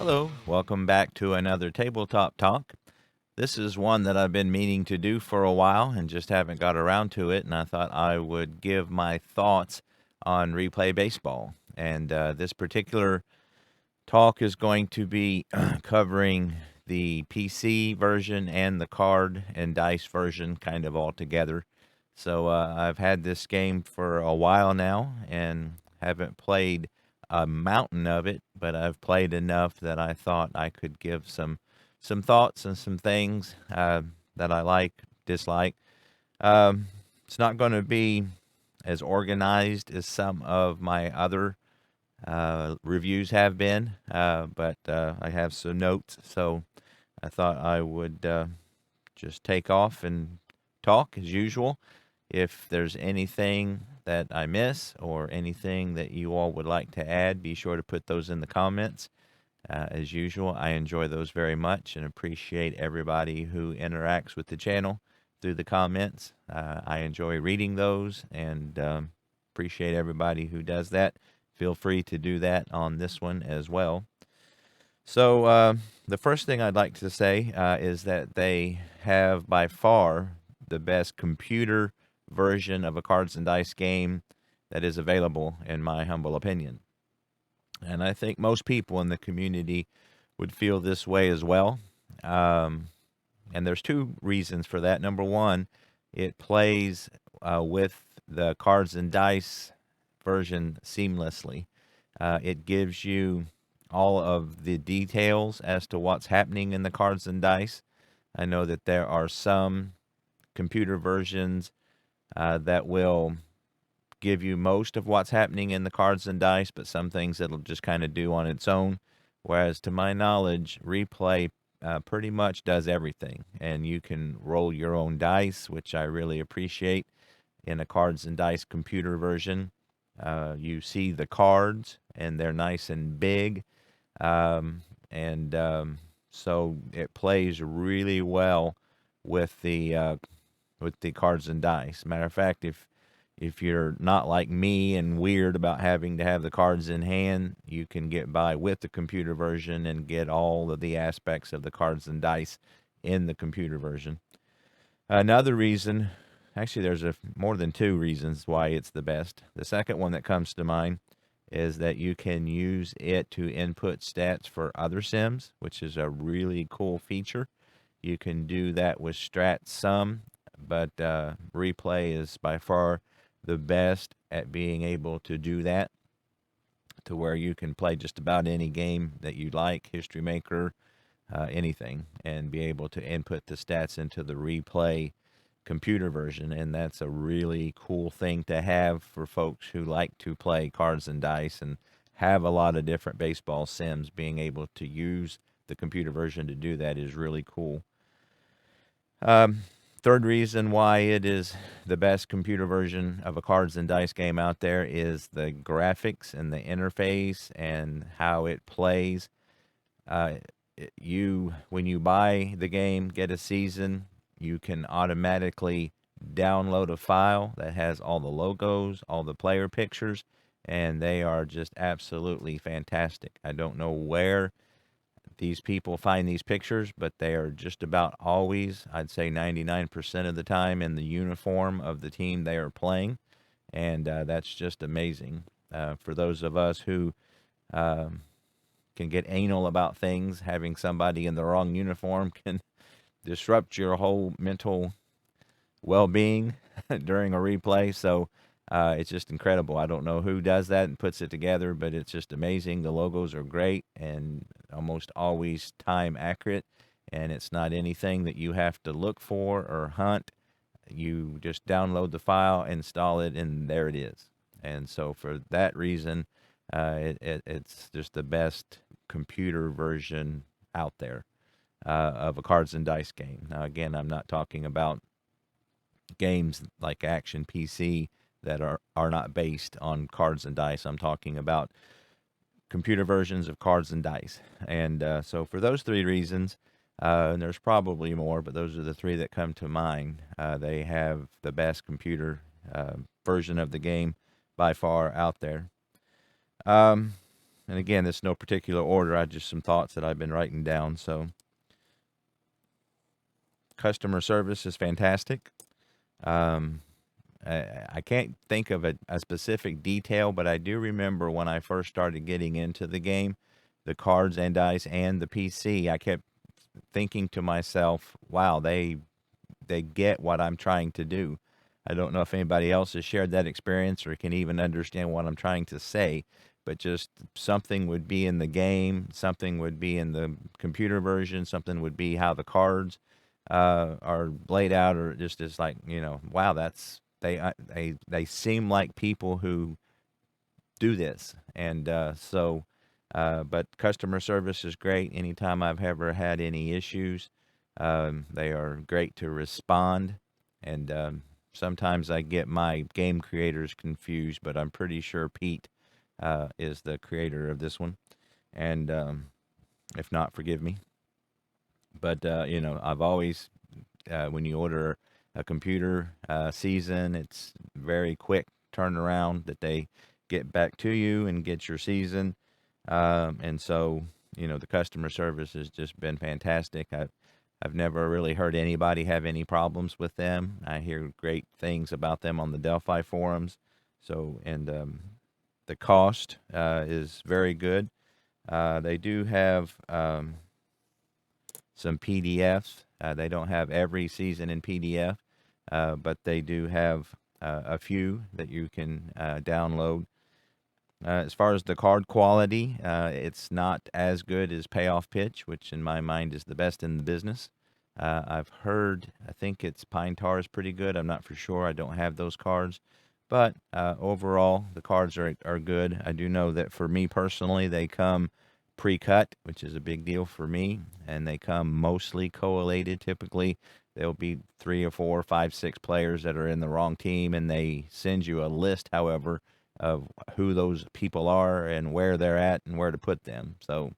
Hello, welcome back to another Tabletop Talk. This is one that I've been meaning to do for a while and just haven't got around to it. And I thought I would give my thoughts on replay baseball. And this particular talk is going to be covering the PC version and the card and dice version kind of all together. So I've had this game for a while now and haven't played a mountain of it, but I've played enough that I thought I could give some thoughts and some things that I like, dislike. It's not going to be as organized as some of my other reviews have been, but I have some notes, so I thought I would just take off and talk as usual. If there's anything that I miss or anything that you all would like to add, be sure to put those in the comments. As usual, I enjoy those very much and appreciate everybody who interacts with the channel through the comments. I enjoy reading those and appreciate everybody who does that. Feel free to do that on this one as well. So, the first thing I'd like to say is that they have by far the best computer version of a cards and dice game that is available, in my humble opinion. And I think most people in the community would feel this way as well. And there's two reasons for that. Number one, it plays with the cards and dice version seamlessly. It gives you all of the details as to what's happening in the cards and dice. I know that there are some computer versions that will give you most of what's happening in the cards and dice, but some things it'll just kind of do on its own. Whereas, to my knowledge, Replay pretty much does everything, and you can roll your own dice, which I really appreciate in a cards and dice computer version. You see the cards, and they're nice and big, and so it plays really well with the cards and dice. Matter of fact, if you're not like me and weird about having to have the cards in hand, you can get by with the computer version and get all of the aspects of the cards and dice in the computer version. Another reason, actually, there's more than two reasons why it's the best. The second one that comes to mind is that you can use it to input stats for other sims, which is a really cool feature. You can do that with Strat Sum, but Replay is by far the best at being able to do that, to where you can play just about any game that you like, History Maker, anything, and be able to input the stats into the Replay computer version. And that's a really cool thing to have for folks who like to play cards and dice and have a lot of different baseball sims. Being able to use the computer version to do that is really cool. Third reason why it is the best computer version of a cards and dice game out there is the graphics and the interface and how it plays. When you buy the game, get a season, you can automatically download a file that has all the logos, all the player pictures, and they are just absolutely fantastic. I don't know where these people find these pictures, but they are just about always, I'd say 99% of the time, in the uniform of the team they are playing, and that's just amazing. For those of us who can get anal about things, having somebody in the wrong uniform can disrupt your whole mental well-being during a replay. So it's just incredible. I don't know who does that and puts it together, but it's just amazing. The logos are great and almost always time accurate, and it's not anything that you have to look for or hunt. You just download the file, install it, and there it is. And so for that reason, it's just the best computer version out there of a cards and dice game. Now, again, I'm not talking about games like Action PC that are not based on cards and dice. I'm talking about computer versions of cards and dice. And so for those three reasons, and there's probably more, but those are the three that come to mind. They have the best computer version of the game by far out there. and again, this is no particular order. I just some thoughts that I've been writing down. So, customer service is fantastic. Um, I can't think of a specific detail, but I do remember when I first started getting into the game, the cards and dice and the PC. I kept thinking to myself, "Wow, they get what I'm trying to do." I don't know if anybody else has shared that experience or can even understand what I'm trying to say, but just something would be in the game, something would be in the computer version, something would be how the cards are laid out, or just as like, wow, that's they seem like people who do this, and but customer service is great. Anytime I've ever had any issues, they are great to respond, and sometimes I get my game creators confused, but I'm pretty sure Pete is the creator of this one, and if not, forgive me. But I've always when you order a computer season, it's very quick turnaround that they get back to you and get your season. And so, the customer service has just been fantastic. I've never really heard anybody have any problems with them. I hear great things about them on the Delphi forums. So, and the cost is very good. They do have some PDFs. They don't have every season in PDF, but they do have a few that you can download. As far as the card quality, it's not as good as Payoff Pitch, which in my mind is the best in the business. I've heard, I think it's Pine Tar is pretty good. I'm not for sure. I don't have those cards. But overall, the cards are good. I do know that for me personally, they come pre-cut, which is a big deal for me, and they come mostly collated. Typically, there'll be 3 or 4, 5, 6 players that are in the wrong team, and they send you a list, however, of who those people are and where they're at and where to put them. So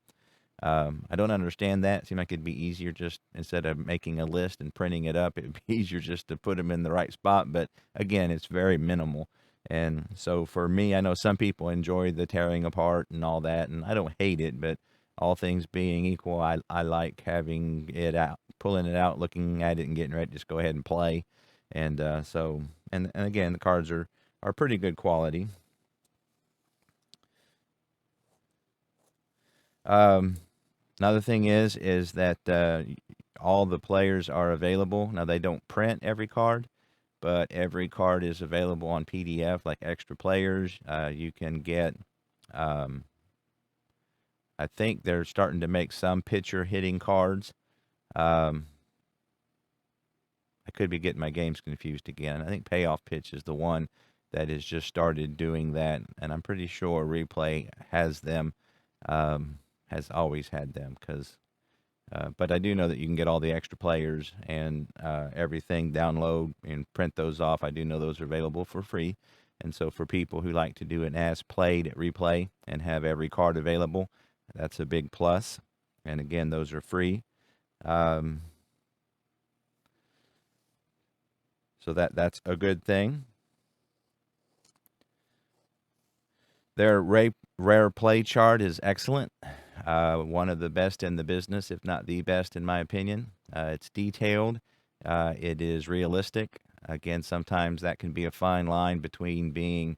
I don't understand that. It seems like it'd be easier just instead of making a list and printing it up, it'd be easier just to put them in the right spot. But again, it's very minimal. And so for me, I know some people enjoy the tearing apart and all that, and I don't hate it, but all things being equal, I like having it out, pulling it out, looking at it, and getting ready to just go ahead and play. And and again, the cards are pretty good quality. Another thing is that all the players are available. Now they don't print every card, but every card is available on PDF, like extra players. You can get. Um, I think they're starting to make some pitcher hitting cards. Um, I could be getting my games confused again. I think Payoff Pitch is the one that has just started doing that, and I'm pretty sure Replay has them. Has always had them because but I do know that you can get all the extra players and everything, download and print those off. I do know those are available for free. And so for people who like to do an as played replay and have every card available, that's a big plus. And again, those are free. Um, so that's a good thing. Their rare play chart is excellent. One of the best in the business, if not the best, in my opinion. It's detailed. It is realistic. Again, sometimes that can be a fine line between being,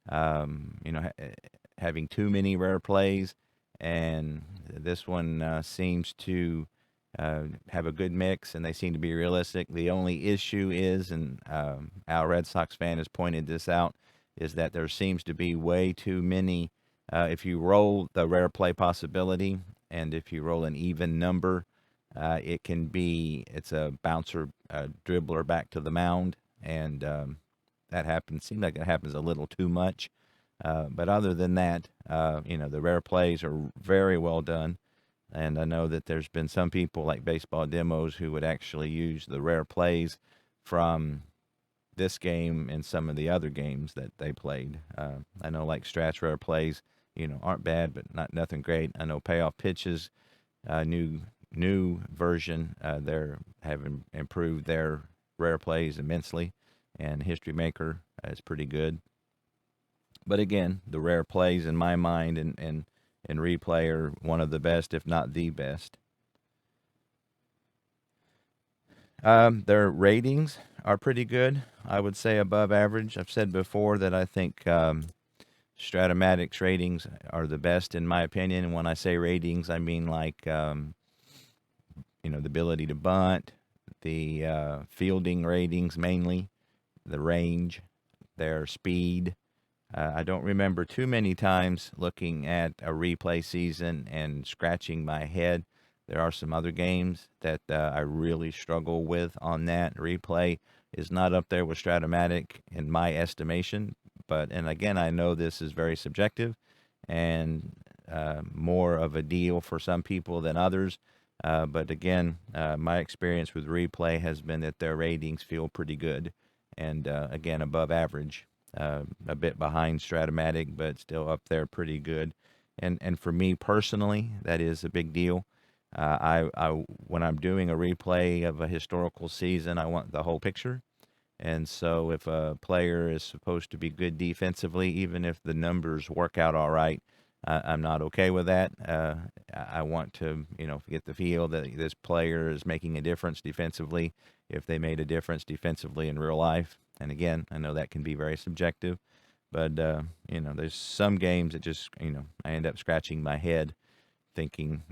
having too many rare plays, and this one seems to have a good mix, and they seem to be realistic. The only issue is, and our Red Sox fan has pointed this out, is that there seems to be way too many. If you roll the rare play possibility, and if you roll an even number, it's a bouncer, dribbler back to the mound, and that happens. Seems like it happens a little too much. But other than that, the rare plays are very well done. And I know that there's been some people like Baseball Demos who would actually use the rare plays from this game and some of the other games that they played. I know like Strat's rare plays, aren't bad, but nothing great. I know Payoff Pitches, new version, they're having improved their rare plays immensely, and History Maker is pretty good. But again, the rare plays in my mind, and in replay are one of the best, if not the best. Their ratings are pretty good. I would say above average. I've said before that I think Stratomatic's ratings are the best in my opinion. And when I say ratings, I mean like the ability to bunt, the fielding ratings mainly, the range, their speed. I don't remember too many times looking at a replay season and scratching my head. There are some other games that I really struggle with on that. Replay is not up there with Stratomatic in my estimation, and again, I know this is very subjective and more of a deal for some people than others. But again, my experience with replay has been that their ratings feel pretty good and again, above average. A bit behind Stratomatic, but still up there pretty good. And for me personally, that is a big deal. I when I'm doing a replay of a historical season, I want the whole picture. And so if a player is supposed to be good defensively, even if the numbers work out all right, I'm not okay with that. I want to, get the feel that this player is making a difference defensively if they made a difference defensively in real life. And again, I know that can be very subjective, but, there's some games that just, I end up scratching my head thinking,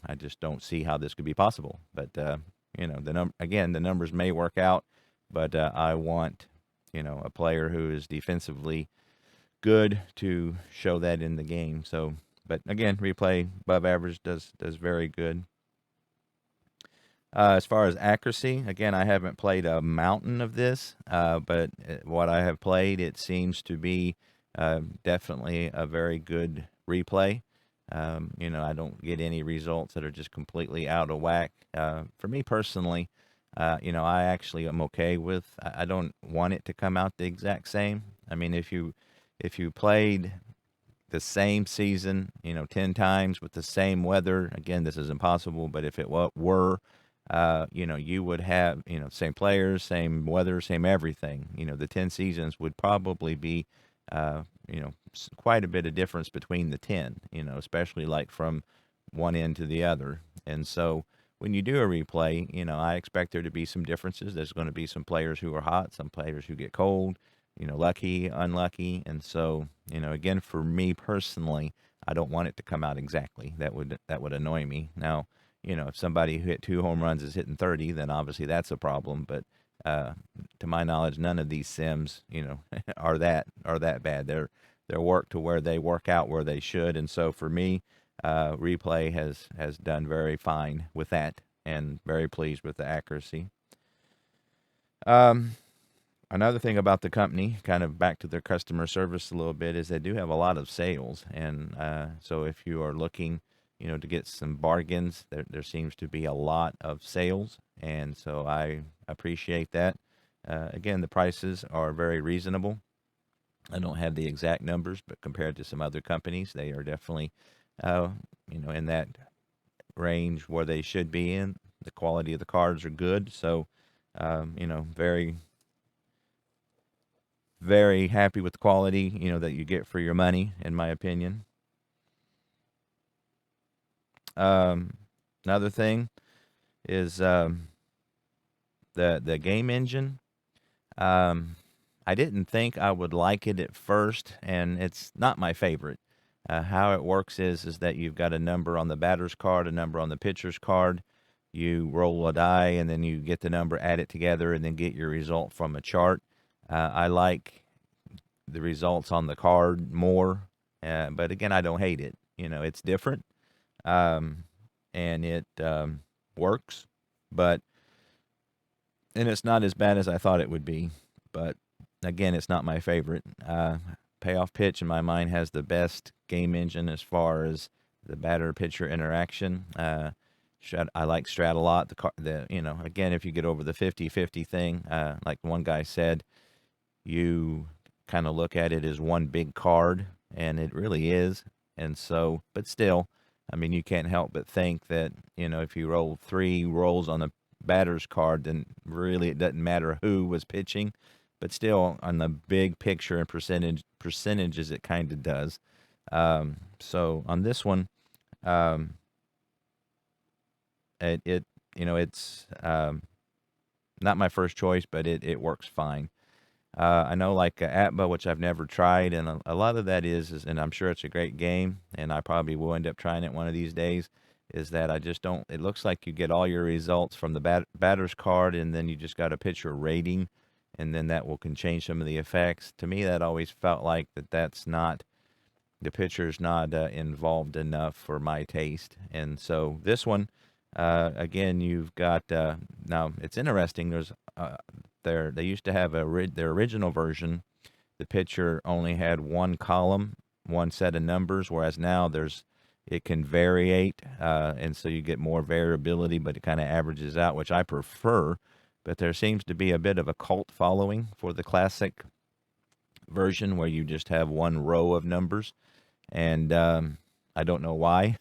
I just don't see how this could be possible. But, the numbers may work out, but I want, a player who is defensively good to show that in the game. So, but again, replay above average does very good. As far as accuracy, again, I haven't played a mountain of this, but what I have played, it seems to be definitely a very good replay. I don't get any results that are just completely out of whack. For me personally, I actually am okay with. I don't want it to come out the exact same. I mean, if you played the same season, 10 times with the same weather, again, this is impossible, but if it were, you would have, same players, same weather, same everything. The 10 seasons would probably be, quite a bit of difference between the 10, especially like from one end to the other. And so when you do a replay, I expect there to be some differences. There's going to be some players who are hot, some players who get cold, lucky, unlucky. And so, again, for me personally, I don't want it to come out exactly. That would annoy me. Now, if somebody who hit 2 home runs is hitting 30, then obviously that's a problem. But to my knowledge, none of these sims, are that bad. They're worked to where they work out where they should. And so for me, replay has done very fine with that, and very pleased with the accuracy. Another thing about the company, kind of back to their customer service a little bit, is they do have a lot of sales. And so if you are looking, to get some bargains, there seems to be a lot of sales. And so I appreciate that. Again, the prices are very reasonable. I don't have the exact numbers, but compared to some other companies, they are definitely, in that range where they should be in. The quality of the cards are good. So, very, very happy with the quality, that you get for your money, in my opinion. Another thing is the game engine. I didn't think I would like it at first, and it's not my favorite. How it works is that you've got a number on the batter's card, a number on the pitcher's card. You roll a die, and then you get the number, add it together, and then get your result from a chart. I like the results on the card more, but again, I don't hate it. It's different, and it works, and it's not as bad as I thought it would be. But again, it's not my favorite. Payoff Pitch, in my mind, has the best game engine as far as the batter-pitcher interaction. I like Strat a lot. Again, if you get over the 50-50 thing, like one guy said, you kind of look at it as one big card, and it really is. And so, but still, I mean, you can't help but think that, if you roll 3 rolls on the batter's card, then really it doesn't matter who was pitching. But still, on the big picture and percentages, it kind of does. So on this one, um, it it's not my first choice, but it works fine. I know like Atba, which I've never tried, and a lot of that is, and I'm sure it's a great game, and I probably will end up trying it one of these days. Is that I just don't. It looks like you get all your results from the batter's card, and then you just got to pitch your rating, and then that will can change some of the effects. To me, that always felt like that's not the pitcher's not involved enough for my taste. And so this one, again, you've got now it's interesting. There's they used to have their original version. The pitcher only had one column, one set of numbers, whereas now it can variate, and so you get more variability, but it kind of averages out, which I prefer. But there seems to be a bit of a cult following for the classic version where you just have one row of numbers, and I don't know why.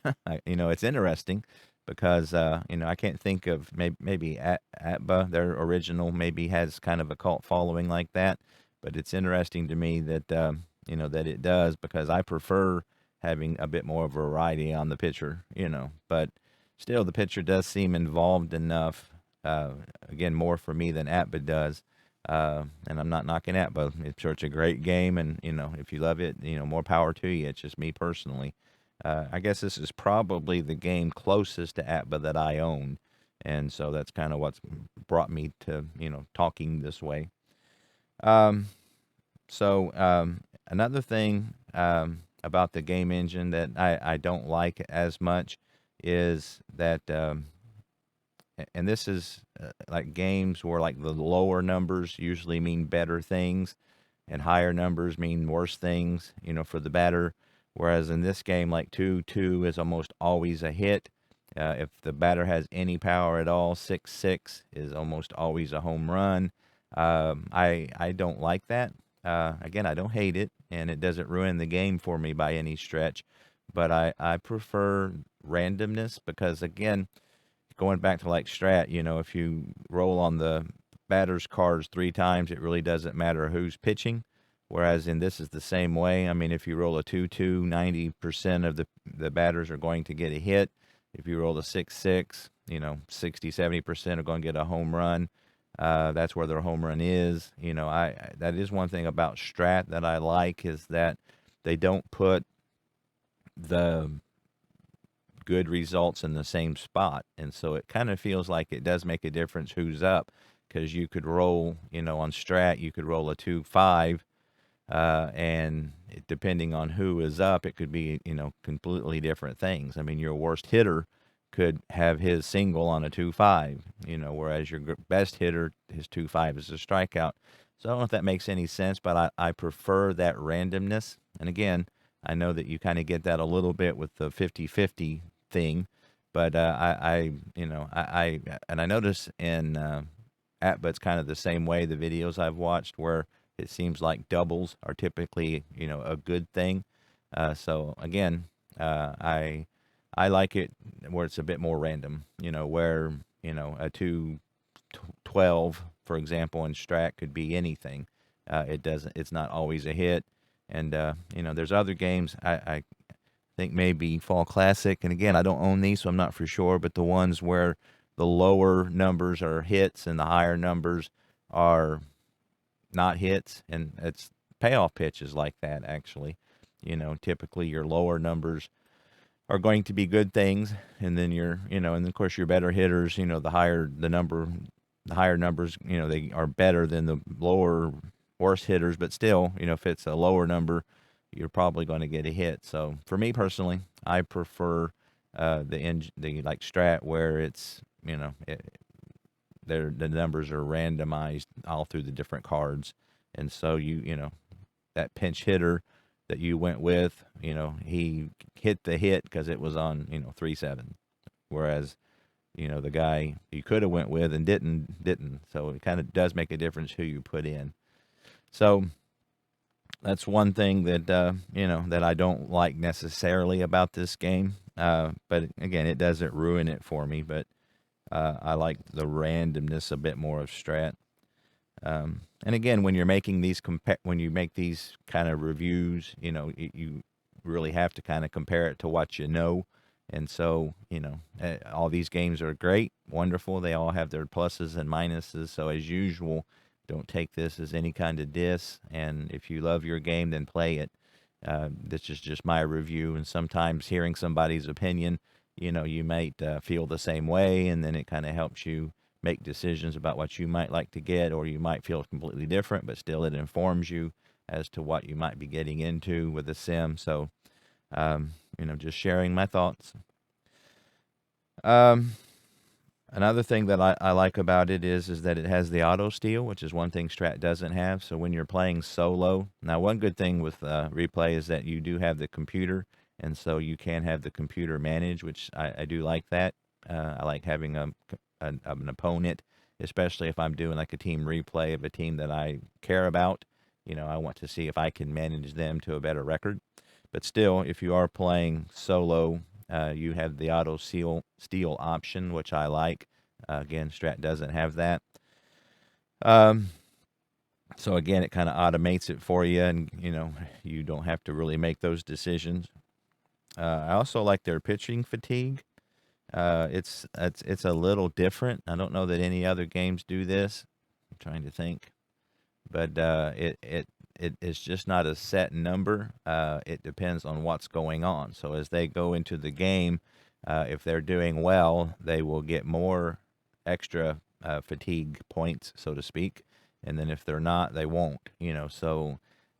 It's interesting because I can't think of maybe Atba, their original, maybe has kind of a cult following like that. But it's interesting to me that that it does, because I prefer having a bit more variety on the pitcher. But still, the pitcher does seem involved enough. Again, more for me than Atba does. And I'm not knocking at, but I'm sure it's a great game, and if you love it, more power to you. It's just me personally. I guess this is probably the game closest to Atba that I own, and so that's kind of what's brought me to talking this way. Um, so another thing about the game engine that I don't like as much is that and this is like games where like the lower numbers usually mean better things and higher numbers mean worse things, for the batter. Whereas in this game, like 2-2 is almost always a hit. If the batter has any power at all, 6-6 is almost always a home run. I don't like that. Again, I don't hate it, and it doesn't ruin the game for me by any stretch. But I prefer randomness, because again, going back to like Strat, if you roll on the batter's cards 3 times, it really doesn't matter who's pitching. Whereas in this is the same way. I mean, if you roll a 2-2, 90% of the batters are going to get a hit. If you roll a 6-6, 60, 70% are going to get a home run. That's where their home run is. That is one thing about Strat that I like, is that they don't put the good results in the same spot. And so it kind of feels like it does make a difference who's up, because you could roll, on Strat, you could roll a 2-5, and depending on who is up, it could be, completely different things. I mean, your worst hitter could have his single on a 2-5, whereas your best hitter, his 2-5 is a strikeout. So I don't know if that makes any sense, but I prefer that randomness. And again, I know that you kind of get that a little bit with the 50-50 thing, but and I notice in but it's kind of the same way, the videos I've watched, where it seems like doubles are typically a good thing. So again, I like it where it's a bit more random. Where a 2-12, for example, in Strat could be anything. It's not always a hit. And there's other games I think maybe Fall Classic. And again, I don't own these, so I'm not for sure. But the ones where the lower numbers are hits and the higher numbers are not hits, and it's payoff pitches like that, actually. Typically your lower numbers are going to be good things, and then and of course your better hitters, the higher the higher numbers, they are better than the lower worse hitters. But still, if it's a lower number, you're probably going to get a hit. So for me personally, I prefer the like Strat, where it's the numbers are randomized all through the different cards, and so that pinch hitter that you went with, he hit the hit because it was on 3-7, whereas the guy you could have went with and didn't. So it kind of does make a difference who you put in. So that's one thing that that I don't like necessarily about this game. But again, it doesn't ruin it for me. But I like the randomness a bit more of Strat. And again, when you're making these when you make these kind of reviews, you really have to kind of compare it to what you know. And so, all these games are great, wonderful. They all have their pluses and minuses. So, as usual, don't take this as any kind of diss. And if you love your game, then play it. This is just my review. And sometimes hearing somebody's opinion, you might feel the same way. And then it kind of helps you make decisions about what you might like to get, or you might feel completely different, but still it informs you as to what you might be getting into with a sim. So, just sharing my thoughts. Another thing that I like about it is that it has the auto steal, which is one thing Strat doesn't have. So when you're playing solo, now one good thing with replay is that you do have the computer, and so you can have the computer manage, which I do like that. I like having an opponent, especially if I'm doing like a team replay of a team that I care about. I want to see if I can manage them to a better record. But still, if you are playing solo, you have the auto steal option, which I like. Again, Strat doesn't have that. So again, it kind of automates it for you, and you don't have to really make those decisions. I also like their pitching fatigue. It's a little different. I don't know that any other games do this. I'm trying to think, but it is just not a set number. It depends on what's going on. So as they go into the game, if they're doing well, they will get more extra fatigue points, so to speak. And then if they're not, they won't. So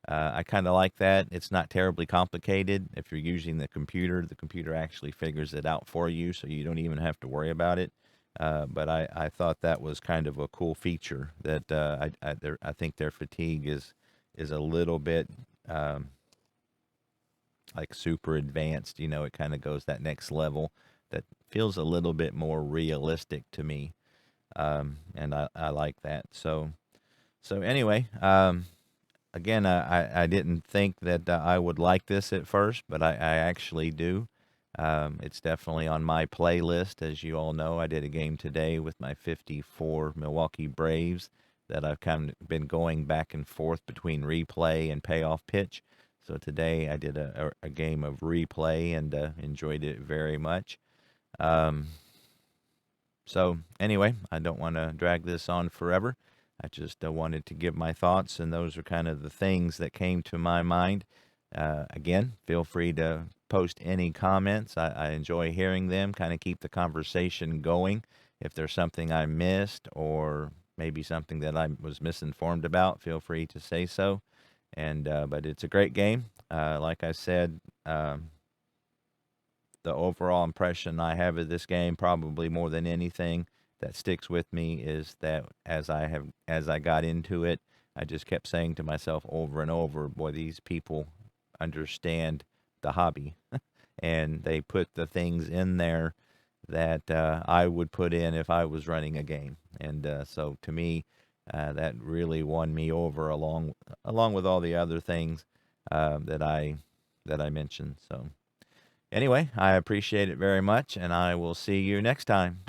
I kind of like that. It's not terribly complicated. If you're using the computer actually figures it out for you, so you don't even have to worry about it. But I thought that was kind of a cool feature that I think their fatigue is a little bit like super advanced. It kind of goes that next level that feels a little bit more realistic to me, and I like that. So anyway, again, I didn't think that I would like this at first, but I actually do. It's definitely on my playlist. As you all know, I did a game today with my 54 Milwaukee Braves that I've kind of been going back and forth between replay and payoff pitch. So today I did a game of replay and enjoyed it very much. So anyway, I don't want to drag this on forever. I just wanted to give my thoughts, and those are kind of the things that came to my mind. Again, feel free to post any comments. I enjoy hearing them, kind of keep the conversation going. If there's something I missed or maybe something that I was misinformed about, feel free to say so. And but it's a great game. Like I said, the overall impression I have of this game, probably more than anything that sticks with me, is that as I got into it, I just kept saying to myself over and over, boy, these people understand the hobby. And they put the things in there that I would put in if I was running a game. And so to me, that really won me over along with all the other things that I mentioned. So anyway, I appreciate it very much, and I will see you next time.